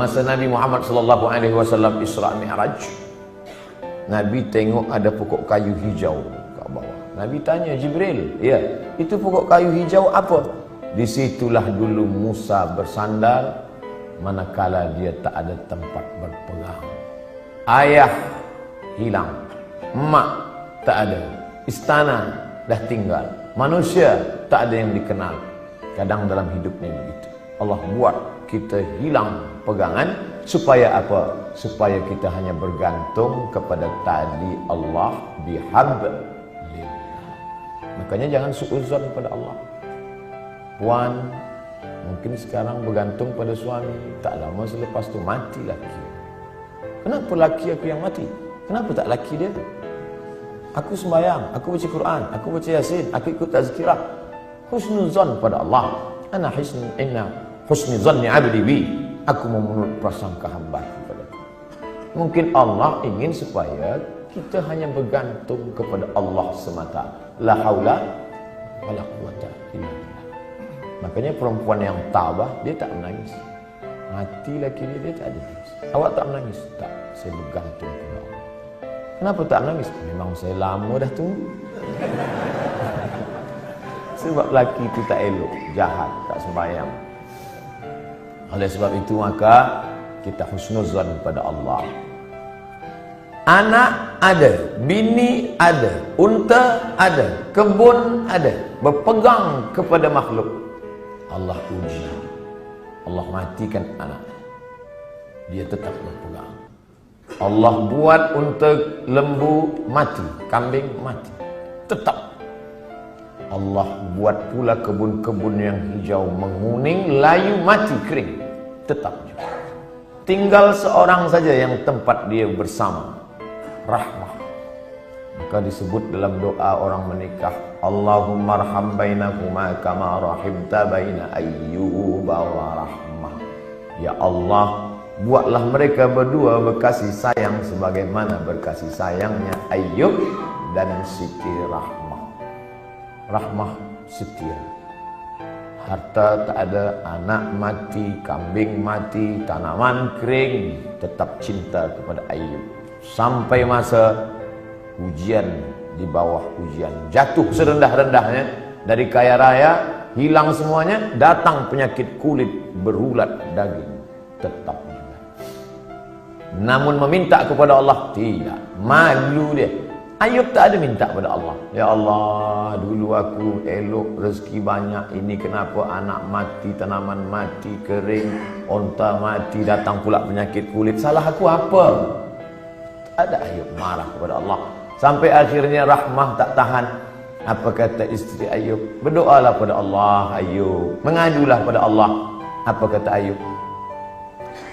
Masa Nabi Muhammad sallallahu alaihi wasallam Isra Mi'raj, Nabi tengok ada pokok kayu hijau kat bawah. Nabi tanya Jibril, "Ya, itu pokok kayu hijau apa?" Disitulah dulu Musa bersandar manakala dia tak ada tempat berpegang. Ayah hilang, mak tak ada, istana dah tinggal, manusia tak ada yang dikenal. Kadang dalam hidupnya begitu. Allah buat kita hilang pegangan supaya apa? Supaya kita hanya bergantung kepada tali Allah bihablillah. Makanya jangan suuzon pada Allah. Puan mungkin sekarang bergantung pada suami, tak lama selepas tu mati laki. Kenapa laki aku yang mati? Kenapa tak laki dia? Aku sembahyang, aku baca Quran, aku baca Yasin, aku ikut tazkirah. Husnuzon pada Allah. Inna husni zanni abdi bi. Aku menurut prasangka hamba kepada aku. Mungkin Allah ingin supaya kita hanya bergantung kepada Allah semata. La haula wala quwata illa billah. Makanya perempuan yang tabah dia tak menangis. Mati laki dia tak ada nangis. Awak tak menangis? Tak, saya bergantung kepada Allah. Kenapa tak menangis? Memang saya lama dah tunggu. Sebab laki itu tak elok, jahat, tak sembahyang. Oleh sebab itu maka kita husnuzan pada Allah. Anak ada, bini ada, unta ada, kebun ada, berpegang kepada makhluk. Allah uji, Allah matikan anak, dia tetap berpegang. Allah buat unta lembu mati, kambing mati, tetap. Allah buat pula kebun-kebun yang hijau menguning, layu, mati, kering, tetap juga. Tinggal seorang saja yang tempat dia bersama, rahmah. Maka disebut dalam doa orang menikah, Allahumma arham bainakuma kama rahimta baina Ayyuba wa rahmah. Ya Allah, buatlah mereka berdua berkasih sayang sebagaimana berkasih sayangnya Ayyub dan Siti Rahmah. Rahmah setia. Harta tak ada, anak mati, kambing mati, tanaman kering, tetap cinta kepada Ayyub. Sampai masa ujian, di bawah ujian, jatuh serendah-rendahnya dari kaya raya, hilang semuanya, datang penyakit kulit berulat daging, tetap juga. Namun meminta kepada Allah tidak, malu dia. Ayub tak ada minta pada Allah, ya Allah, dulu aku elok, rezeki banyak, ini kenapa anak mati, tanaman mati, kering, onta mati, datang pula penyakit kulit, salah aku apa? Tak ada. Ayub marah kepada Allah. Sampai akhirnya Rahmah tak tahan. Apa kata isteri Ayub? Berdoalah pada Allah, Ayub. Mengadulah pada Allah. Apa kata Ayub?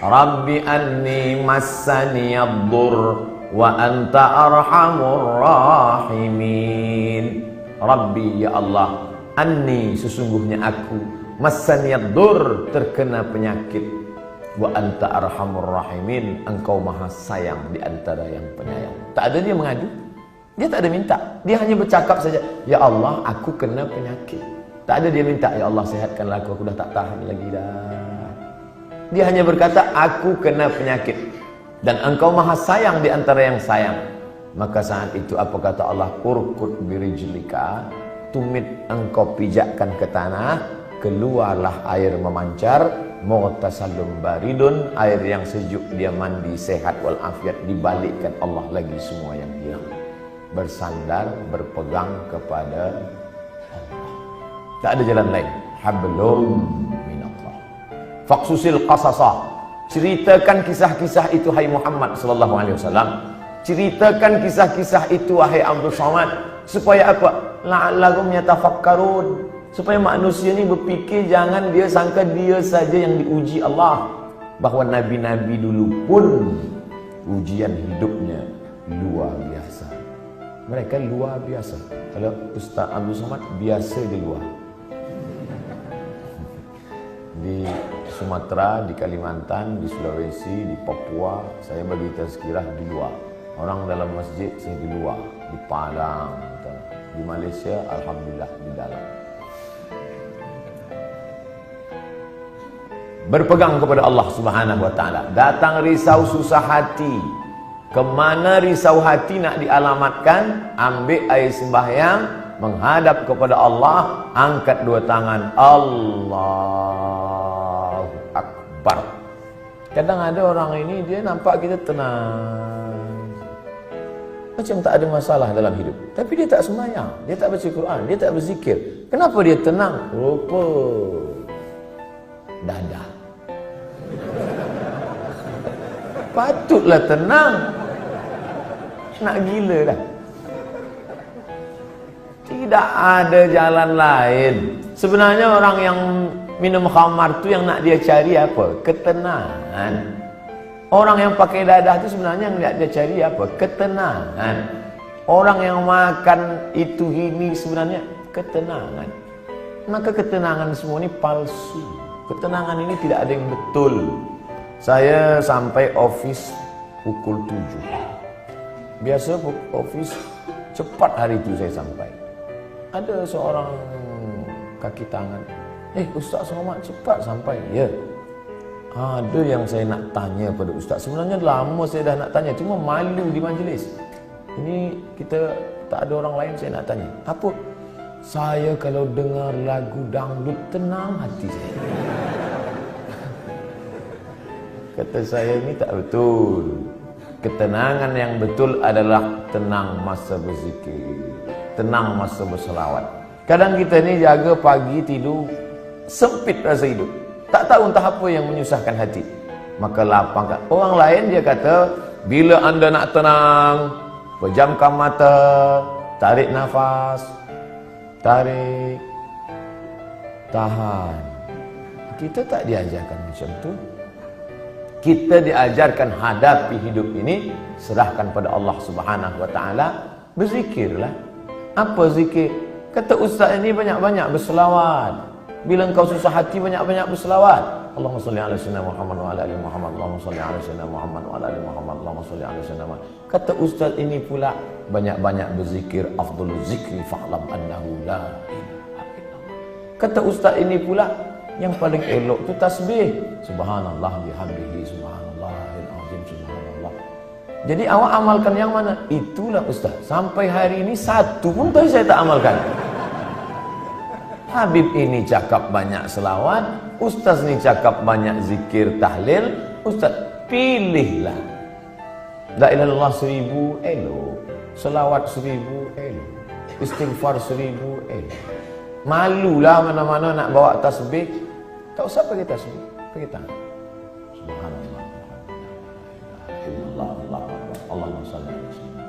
Rabbi anni massani ad-dur wa anta arhamur rahimin. Rabbi, ya Allah, anni, sesungguhnya aku, massani ad-dur, terkena penyakit, wa anta arhamur rahimin, engkau maha sayang di antara yang penyayang. Tak ada dia mengadu, dia tak ada minta, dia hanya bercakap saja, ya Allah, aku kena penyakit. Tak ada dia minta, ya Allah, sehatkanlah aku dah tak tahan lagi dah. Dia hanya berkata, aku kena penyakit dan engkau maha sayang di antara yang sayang. Maka saat itu apa kata Allah? Urkut birijlika, tumit engkau pijakkan ke tanah, keluarlah air memancar, mughtasalun baridun, air yang sejuk, dia mandi sehat walafiat, dibalikkan Allah lagi semua yang hilang. Bersandar, berpegang kepada Allah. Tak ada jalan lain. Hablum minallah. Faqsusil qasasa, ceritakan kisah-kisah itu hai Muhammad sallallahu alaihi wasallam. Ceritakan kisah-kisah itu wahai Abdul Somad, supaya apa? La'allahum yatafakkarun, supaya manusia ni berfikir, jangan dia sangka dia saja yang diuji Allah. Bahawa nabi-nabi dulu pun ujian hidupnya luar biasa. Mereka luar biasa. Kalau Ustaz Abdul Somad biasa di luar. Di Sumatera, di Kalimantan, di Sulawesi, di Papua, saya bagi tazkirah di luar. Orang dalam masjid, saya di luar. Di Padang, di Malaysia, alhamdulillah di dalam. berpegang kepada Allah Subhanahu wa taala. Datang risau susah hati, kemana risau hati nak dialamatkan? Ambil air sembahyang, menghadap kepada Allah, angkat dua tangan, Allahu Akbar. Kadang ada orang ini dia nampak kita tenang, macam tak ada masalah dalam hidup, tapi dia tak sembahyang, dia tak baca Quran, dia tak berzikir. Kenapa dia tenang? Rupa dadah. Patutlah tenang, nak gila dah. Tidak ada jalan lain. Sebenarnya orang yang minum khamar tu yang nak dia cari apa? Ketenangan. Orang yang pakai dadah tu sebenarnya yang dia cari apa? Ketenangan. Orang yang makan itu ini sebenarnya ketenangan. Maka ketenangan semua ini palsu. Ketenangan ini tidak ada yang betul. Saya sampai office pukul 7. Biasa office cepat hari itu saya sampai. Ada seorang kaki tangan, Ustaz Somad cepat sampai. Ya. Ada yang saya nak tanya pada Ustaz. Sebenarnya lama saya dah nak tanya, cuma malu di majlis. Ini kita tak ada orang lain, saya nak tanya. Apa? Saya kalau dengar lagu dangdut tenang hati saya. Kata saya, ini tak betul. Ketenangan yang betul adalah tenang masa berzikir, tenang masa berselawat. Kadang kita ni jaga pagi tidur, sempit rasa hidup, tak tahu entah apa yang menyusahkan hati, maka lapangkan. Orang lain dia kata, bila anda nak tenang, pejamkan mata, tarik nafas, tarik, tahan. Kita tak diajarkan macam tu. Kita diajarkan hadapi hidup ini, serahkan pada Allah Subhanahu wa taala, berzikirlah. Apa zikir? Kata ustaz ini banyak-banyak berselawat. Bila engkau susah hati, banyak-banyak berselawat. Allahumma salli ala sayyidina Muhammad wa ala ali Muhammad. Allahumma salli ala sayyidina Muhammad wa ala ali Muhammad. Allahumma salli ala sayyidina Muhammad. Kata ustaz ini pula, banyak-banyak berzikir, afdhalul zikri fa'lam annahu la ilaha illallah. Kata ustaz ini pula, yang paling elok tu tasbih, subhanallah bihamdihi, subhanallahil azim, subhanallah. Jadi awak amalkan yang mana? Itulah ustaz. Sampai hari ini satu pun saya tak amalkan. Habib ini cakap banyak selawat, ustaz ni cakap banyak zikir tahlil. Ustaz, pilihlah. La ilaha illallah 1000 elok, selawat 1000 elok, istighfar 1000 elok. Malulah mana-mana nak bawa tasbih. Tak usah pakai tasbih, pakai tangan. Subhanallah, Allahumma salli ala sayyidina.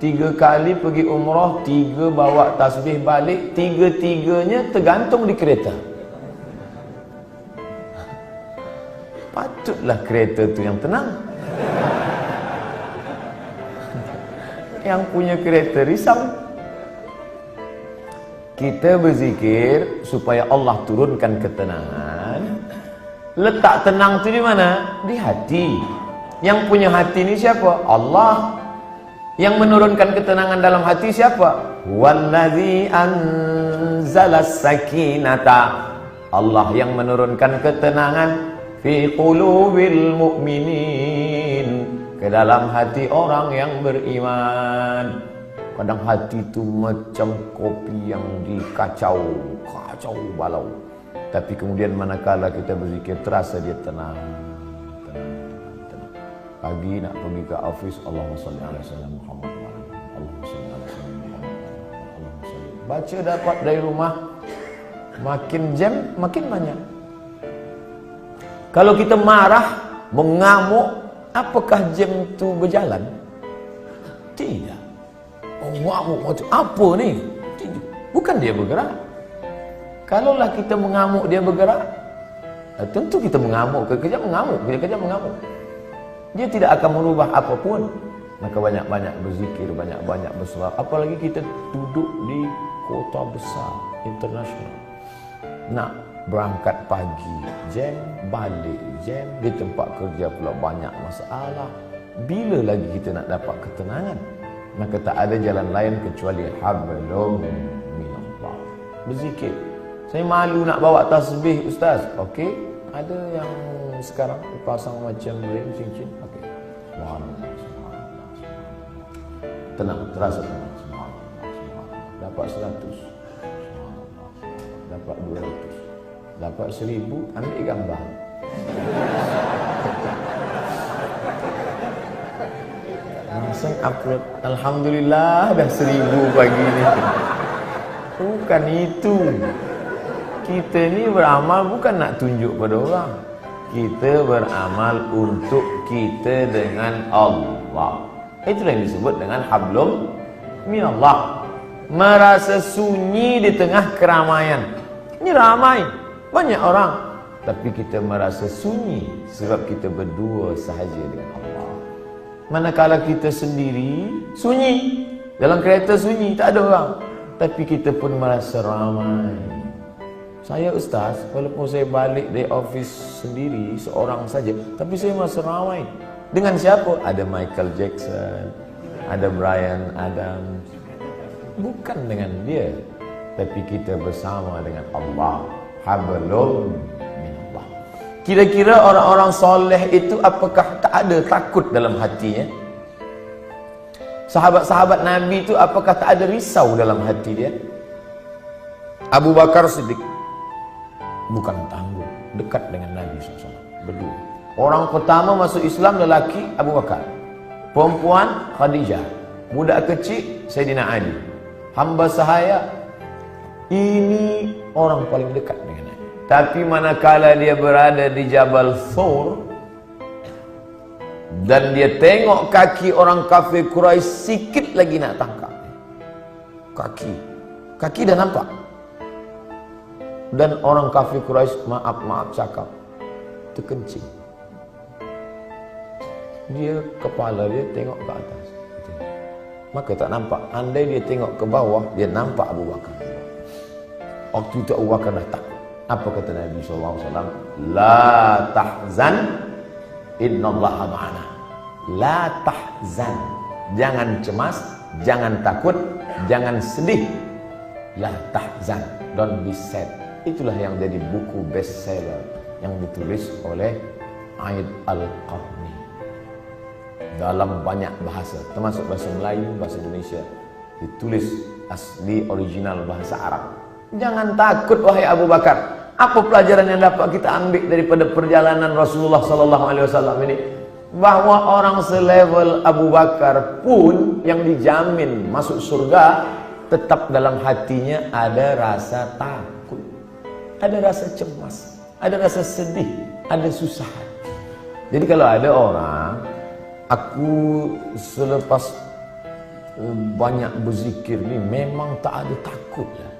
3 kali pergi umrah, 3 bawa tasbih balik, 3-3-nya tergantung di kereta. Patutlah kereta tu yang tenang. Yang punya kereta risau. Kita berzikir supaya Allah turunkan ketenangan. Letak tenang tu di mana? Di hati. Yang punya hati ni siapa? Allah. Yang menurunkan ketenangan dalam hati siapa? Wallazi anzalas sakinata. Allah yang menurunkan ketenangan fi qulubil mu'minin, ke dalam hati orang yang beriman. Kadang hati tu macam kopi yang dikacau, kacau balau. Tapi kemudian manakala kita berzikir, terasa dia tenang. Pagi nak pergi ke office, Allahumma salli ala sayyidina Muhammad, Allahumma salli ala sayyidina Muhammad, Allahumma salli. Baca dapat dari rumah, makin jam makin banyak. Kalau kita marah, mengamuk, apakah jam tu berjalan? Tidak. Mengamuk macam apa ni? Bukan dia bergerak. Kalaulah kita mengamuk dia bergerak, tentu kita mengamuk, kekejap mengamuk, kekejap mengamuk. Dia tidak akan merubah apapun. Maka banyak-banyak berzikir, banyak-banyak berselawat. Apalagi kita duduk di kota besar, internasional. Nak berangkat pagi, jam, balik jam, di tempat kerja pula banyak masalah. Bila lagi kita nak dapat ketenangan? Maka tak ada jalan lain kecuali hablum minallah. Berzikir. Saya malu nak bawa tasbih Ustaz. Okey, ada yang sekarang pasang macam ring cincin. Okey. Subhanallah, subhanallah. Tenang, terasa tenang. Subhanallah, subhanallah. Dapat 100. Subhanallah. Dapat 200. Dapat 1000, ambil gambar. Langsung upload. Alhamdulillah dah 1000 pagi ni. Bukan itu. Kita ni beramal bukan nak tunjuk pada orang. Kita beramal untuk kita dengan Allah. Itulah yang disebut dengan hablum minallah. Merasa sunyi di tengah keramaian. Ini ramai, banyak orang, tapi kita merasa sunyi sebab kita berdua sahaja dengan Allah. Manakala kita sendiri, sunyi. Dalam kereta sunyi, tak ada orang, tapi kita pun merasa ramai. Saya Ustaz, walaupun saya balik dari office sendiri, seorang saja, tapi saya merasa ramai. Dengan siapa? Ada Michael Jackson, ada Bryan Adams. Bukan dengan dia, tapi kita bersama dengan Allah. Hablum minallah. Kira-kira orang-orang soleh itu apakah tak ada takut dalam hatinya? Sahabat-sahabat Nabi itu apakah tak ada risau dalam hati dia? Abu Bakar Siddiq bukan tangguh, dekat dengan Nabi SAW, berdua. Orang pertama masuk Islam lelaki Abu Bakar, perempuan Khadijah, budak kecil Sayyidina Ali, hamba sahaya. Ini orang paling dekat dengan Nabi. Tapi manakala dia berada di Jabal Thur dan dia tengok kaki orang kafir Quraisy sikit lagi nak tangkap, kaki dah nampak. Dan orang kafir Quraisy maaf cakap terkencing. Dia kepala dia tengok ke atas, maka tak nampak. Andai dia tengok ke bawah, dia nampak Abu Bakar. Waktu itu Abu Bakar dah takut. Apa kata Nabi SAW? La tahzan, innallaha ma'ana. La tahzan, jangan cemas, jangan takut, jangan sedih. La tahzan, don't be sad. Itulah yang jadi buku bestseller yang ditulis oleh Aid Al-Qarni dalam banyak bahasa, termasuk bahasa Melayu, bahasa Indonesia, ditulis asli original bahasa Arab. Jangan takut wahai Abu Bakar. Apa pelajaran yang dapat kita ambil daripada perjalanan Rasulullah SAW ini? Bahwa orang selevel Abu Bakar pun yang dijamin masuk surga, tetap dalam hatinya ada rasa takut, ada rasa cemas, ada rasa sedih, ada susah. Jadi kalau ada orang, aku selepas banyak berzikir ni memang tak ada takut lah.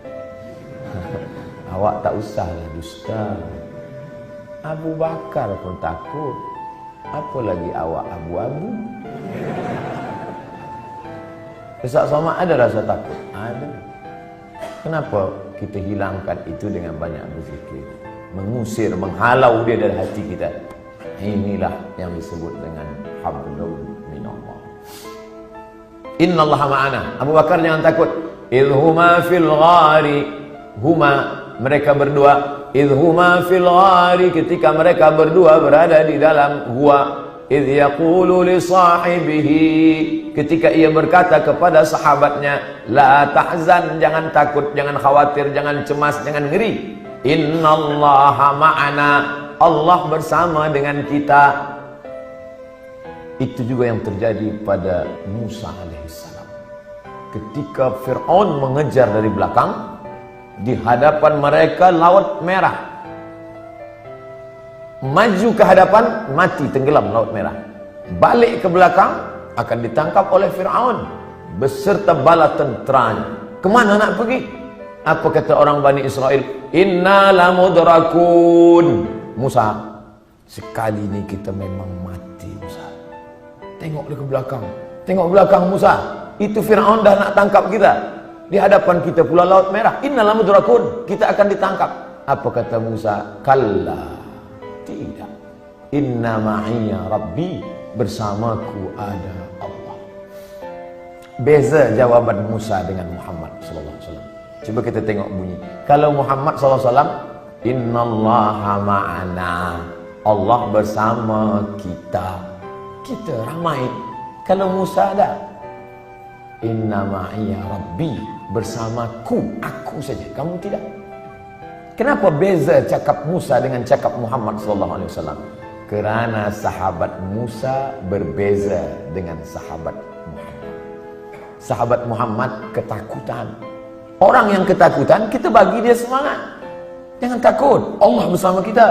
Awak tak usahlah dusta. Abu Bakar pun takut, apalagi awak abu-abu. Ustaz Somad ada rasa takut? Ada. Kenapa kita hilangkan itu dengan banyak berzikir, mengusir, menghalau dia dari hati kita? Inilah yang disebut dengan hablum minallah. Innallaha ma'ana. Abu Bakar jangan takut. Idhuma fil ghari, huma, mereka berdua, idhuma fil ghari, ketika mereka berdua berada di dalam gua, idh yaqulu li sahibihi, ketika ia berkata kepada sahabatnya, la tahzan, jangan takut, jangan khawatir, jangan cemas, jangan ngeri. Innallaha ma'ana, Allah bersama dengan kita. Itu juga yang terjadi pada Musa alaihissalam. Ketika Fir'aun mengejar dari belakang, di hadapan mereka Laut Merah. Maju ke hadapan, mati tenggelam Laut Merah. Balik ke belakang, akan ditangkap oleh Fir'aun beserta bala tenteranya. Kemana nak pergi? Apa kata orang Bani Israel? Inna lamudrakun. Musa, sekali ini kita memang mati Musa. Tengoklah ke belakang. Tengok belakang Musa. Itu Fir'aun dah nak tangkap kita. Di hadapan kita pula Laut Merah. Inna lamudrakun. Kita akan ditangkap. Apa kata Musa? Kalla. Tidak. Inna ma'iyya Rabbi. Bersamaku ada Allah. Beza jawaban Musa dengan Muhammad SAW. Coba kita tengok bunyi. Kalau Muhammad SAW, innallaha ma'ana, Allah bersama kita. Kita ramai. Kalau Musa ada, inna ma'iya rabbi, bersamaku, aku saja, kamu tidak. Kenapa beza cakap Musa dengan cakap Muhammad SAW? Kerana sahabat Musa berbeza dengan sahabat Muhammad. Sahabat Muhammad ketakutan. Orang yang ketakutan, kita bagi dia semangat. Jangan takut, Allah bersama kita.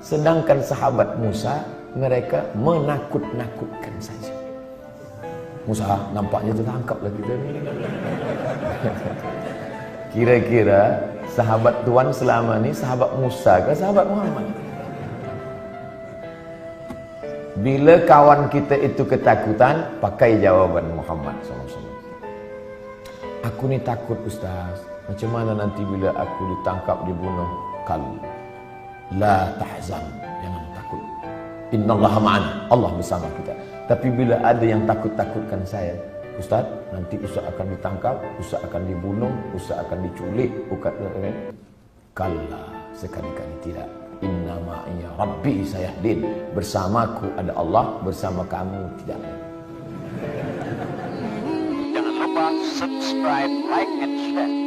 Sedangkan sahabat Musa, mereka menakut-nakutkan saja. Musa nampaknya tertangkaplah kita ni. Kira-kira sahabat Tuhan selama ni sahabat Musa ke sahabat Muhammad? Bila kawan kita itu ketakutan, pakai jawaban Muhammad SAW. Aku ni takut Ustaz. Macam mana nanti bila aku ditangkap, dibunuh? Kal la tahzan, jangan takut. Innallaha ma'ana, Allah bersama kita. Tapi bila ada yang takut-takutkan saya, Ustaz, nanti Ustaz akan ditangkap, Ustaz akan dibunuh, Ustaz akan diculik, kalla, sekali-kali tidak. Inna ma'iya rabbi sayahdin, bersamaku ada Allah, bersama kamu tidak. Jangan lupa subscribe, like, and share.